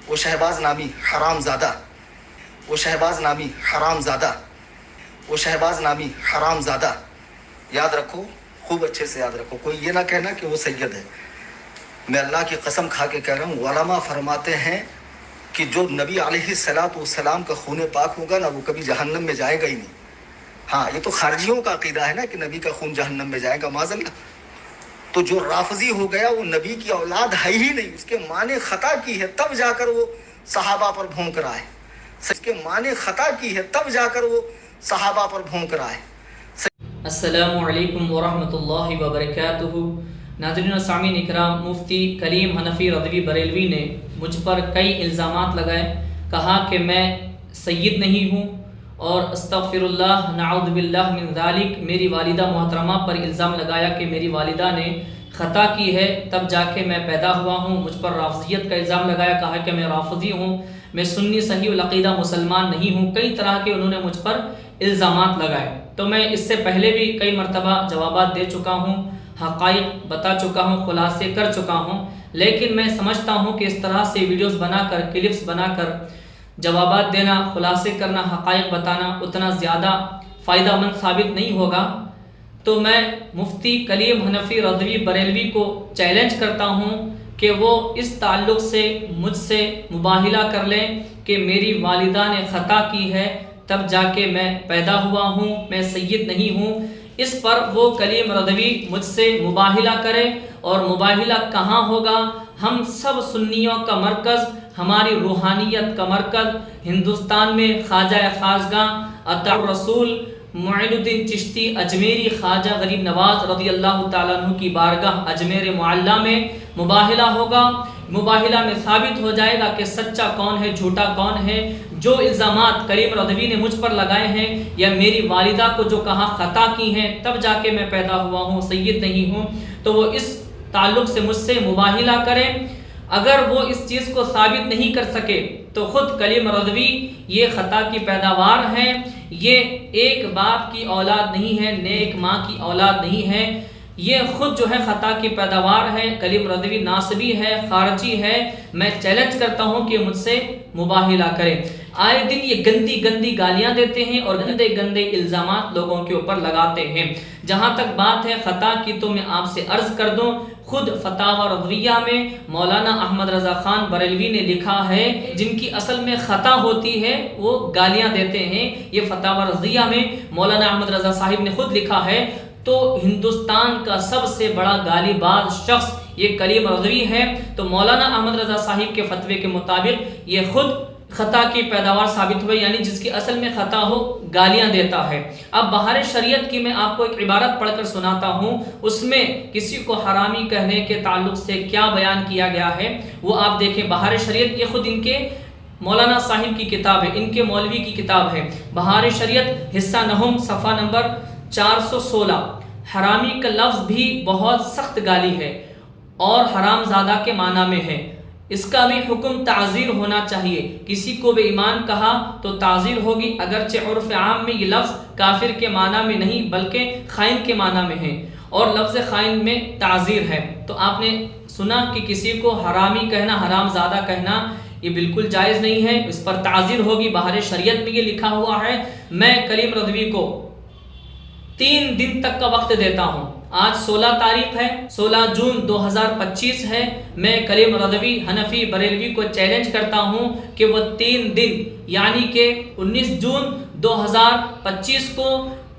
وہ شہباز نامی حرام زادہ، وہ شہباز نامی حرام زادہ، وہ شہباز نامی حرام زادہ، یاد رکھو، خوب اچھے سے یاد رکھو، کوئی یہ نہ کہنا کہ وہ سید ہے۔ میں اللہ کی قسم کھا کے کہہ رہا ہوں، علماء فرماتے ہیں کہ جو نبی علیہ السلام کا خون پاک ہوگا نا، وہ کبھی جہنم میں جائے گا ہی نہیں۔ ہاں، یہ تو خارجیوں کا عقیدہ ہے نا کہ نبی کا خون جہنم میں جائے گا، معاذ اللہ۔ تو جو رافضی ہو گیا وہ نبی کی اولاد ہے ہی نہیں، اس کے ماں نے خطا کی ہے تب جا کر وہ صحابہ پر بھونک رہا ہے، اس کے ماں نے خطا کی ہے تب جا کر وہ صحابہ پر بھونک رہا ہے۔ السلام علیکم ورحمۃ اللہ وبرکاتہ۔ ناظرین و سامعین اکرام، مفتی کلیم حنفی رضوی بریلوی نے مجھ پر کئی الزامات لگائے، کہا کہ میں سید نہیں ہوں، اور استغفر اللہ نعوذ باللہ من ذالک، میری والدہ محترمہ پر الزام لگایا کہ میری والدہ نے خطا کی ہے تب جا کے میں پیدا ہوا ہوں۔ مجھ پر رافضیت کا الزام لگایا، کہا کہ میں رافضی ہوں، میں سنی صحیح العقیدہ مسلمان نہیں ہوں۔ کئی طرح کے انہوں نے مجھ پر الزامات لگائے، تو میں اس سے پہلے بھی کئی مرتبہ جوابات دے چکا ہوں، حقائق بتا چکا ہوں، خلاصے کر چکا ہوں، لیکن میں سمجھتا ہوں کہ اس طرح سے ویڈیوز بنا کر، کلپس بنا کر جوابات دینا، خلاصے کرنا، حقائق بتانا اتنا زیادہ فائدہ مند ثابت نہیں ہوگا۔ تو میں مفتی کلیم حنفی رضوی بریلوی کو چیلنج کرتا ہوں کہ وہ اس تعلق سے مجھ سے مباہلہ کر لیں کہ میری والدہ نے خطا کی ہے تب جا کے میں پیدا ہوا ہوں، میں سید نہیں ہوں۔ اس پر وہ کلیم رضوی مجھ سے مباہلہ کرے، اور مباہلہ کہاں ہوگا؟ ہم سب سنیوں کا مرکز، ہماری روحانیت کا مرکز ہندوستان میں خواجہ خاصگاہ عطا الرسول معین الدین چشتی اجمیری خواجہ غریب نواز رضی اللہ تعالیٰ عنہ کی بارگاہ اجمیر معلیٰ میں مباہلہ ہوگا۔ مباہلہ میں ثابت ہو جائے گا کہ سچا کون ہے، جھوٹا کون ہے۔ جو الزامات کلیم رضوی نے مجھ پر لگائے ہیں، یا میری والدہ کو جو کہا خطا کی ہیں تب جا کے میں پیدا ہوا ہوں، سید نہیں ہوں، تو وہ اس تعلق سے مجھ سے مباہلہ کریں۔ اگر وہ اس چیز کو ثابت نہیں کر سکے تو خود کلیم رضوی یہ خطا کی پیداوار ہیں، یہ ایک باپ کی اولاد نہیں ہے، نیک ماں کی اولاد نہیں ہے، یہ خود جو ہے خطا کی پیداوار ہے۔ کلیم رضوی ناصبی ہے، خارجی ہے۔ میں چیلنج کرتا ہوں کہ مجھ سے مباہلہ کریں۔ آئے دن یہ گندی گندی گالیاں دیتے ہیں اور گندے گندے الزامات لوگوں کے اوپر لگاتے ہیں۔ جہاں تک بات ہے خطا کی، تو میں آپ سے عرض کر دوں، خود فتاوی رضویہ میں مولانا احمد رضا خان بریلوی نے لکھا ہے، جن کی اصل میں خطا ہوتی ہے وہ گالیاں دیتے ہیں۔ یہ فتاوی رضویہ میں مولانا احمد رضا صاحب نے خود لکھا ہے۔ تو ہندوستان کا سب سے بڑا گالی باز شخص یہ کلیم رضوی ہے۔ تو مولانا احمد رضا صاحب کے فتوے کے مطابق یہ خود خطا کی پیداوار ثابت ہوئے، یعنی جس کی اصل میں خطا ہو گالیاں دیتا ہے۔ اب بہار شریعت کی میں آپ کو ایک عبارت پڑھ کر سناتا ہوں، اس میں کسی کو حرامی کہنے کے تعلق سے کیا بیان کیا گیا ہے وہ آپ دیکھیں۔ بہار شریعت یہ خود ان کے مولانا صاحب کی کتاب ہے، ان کے مولوی کی کتاب ہے، بہار شریعت حصہ نہم صفحہ نمبر 416۔ حرامی کا لفظ بھی بہت سخت گالی ہے اور حرام زادہ کے معنی میں ہے، اس کا بھی حکم تعزیر ہونا چاہیے۔ کسی کو بے ایمان کہا تو تعزیر ہوگی، اگرچہ عرف عام میں یہ لفظ کافر کے معنی میں نہیں بلکہ خائن کے معنی میں ہے، اور لفظ خائن میں تعزیر ہے۔ تو آپ نے سنا کہ کسی کو حرامی کہنا، حرام زادہ کہنا یہ بالکل جائز نہیں ہے، اس پر تعزیر ہوگی۔ بہار شریعت میں یہ لکھا ہوا ہے۔ میں کلیم رضوی کو 3 دن تک کا وقت دیتا ہوں۔ آج 16 تاریخ ہے، 16 جون 2025 ہے۔ میں کلیم رضوی حنفی بریلوی کو چیلنج کرتا ہوں کہ وہ 3 دن یعنی کہ 19 جون 2025 کو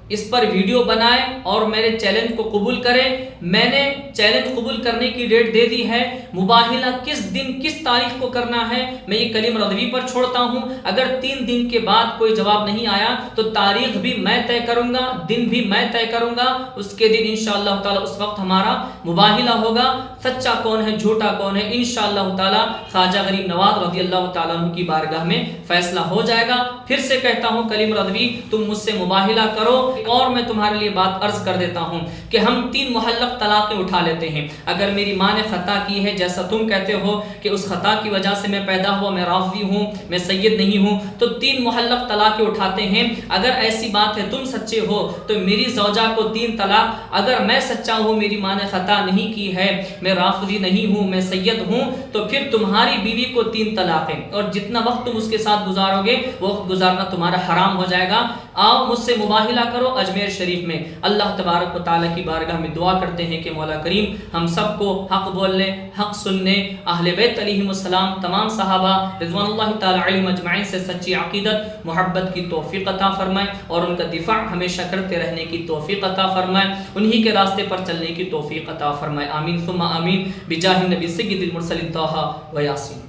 اس پر ویڈیو بنائے اور میرے چیلنج کو قبول کرے۔ میں نے چیلنج قبول کرنے کی ڈیٹ دے دی ہے، مباہلہ کس دن کس تاریخ کو کرنا ہے میں یہ کلیم رضوی پر چھوڑتا ہوں۔ اگر 3 دن کے بعد کوئی جواب نہیں آیا تو تاریخ بھی میں طے کروں گا، دن بھی میں طے کروں گا، اس کے دن انشاءاللہ تعالی اس وقت ہمارا مباہلہ ہوگا، سچا کون ہے جھوٹا کون ہے انشاءاللہ تعالی خواجہ غریب نواز رضی اللہ تعالیٰ عنہ کی بارگاہ میں فیصلہ ہو جائے گا۔ پھر سے کہتا ہوں کلیم رضوی تم مجھ سے مباہلہ کرو، اور میں تمہارے لیے بات عرض کر دیتا ہوں کہ ہم 3 معلق طلاقیں اٹھا لیتے ہیں. اگر میری ماں نے خطا کی ہے جیسا تم کہتے ہو کہ اس خطا کی وجہ سے میں پیدا ہوا، میں رافضی ہوں، میں سید نہیں ہوں، تو 3 معلق طلاقیں اٹھاتے ہیں. اگر ایسی بات ہے تم سچے ہو تو میری زوجہ کو 3 طلاق. اگر میں سچا ہوں، میری ماں نے خطا نہیں کی ہے، میں رافضی نہیں ہوں، میں سید ہوں، تو پھر تمہاری بیوی کو 3 طلاقیں. اور جتنا وقت تم اس کے ساتھ گزارو گے وہ وقت گزارنا تمہارا حرام ہو جائے گا. آؤ مجھ سے مباہلہ کرو اجمیر شریف میں. اللہ تبارک و تعالیٰ کی بارگاہ میں دعا کرتے ہیں کہ مولا کریم ہم سب کو حق بولنے، حق سننے، اہل بیت علیہم السلام، تمام صحابہ رضوان اللہ تعالیٰ علیہم اجمعین سے سچی عقیدت، محبت کی توفیق عطا فرمائے اور ان کا دفاع ہمیشہ کرتے رہنے کی توفیق عطا فرمائے، انہی کے راستے پر چلنے کی توفیق عطا فرمائے. آمین ثم آمین بجاہ النبی سید المرسلین طٰہٰ و یاسین.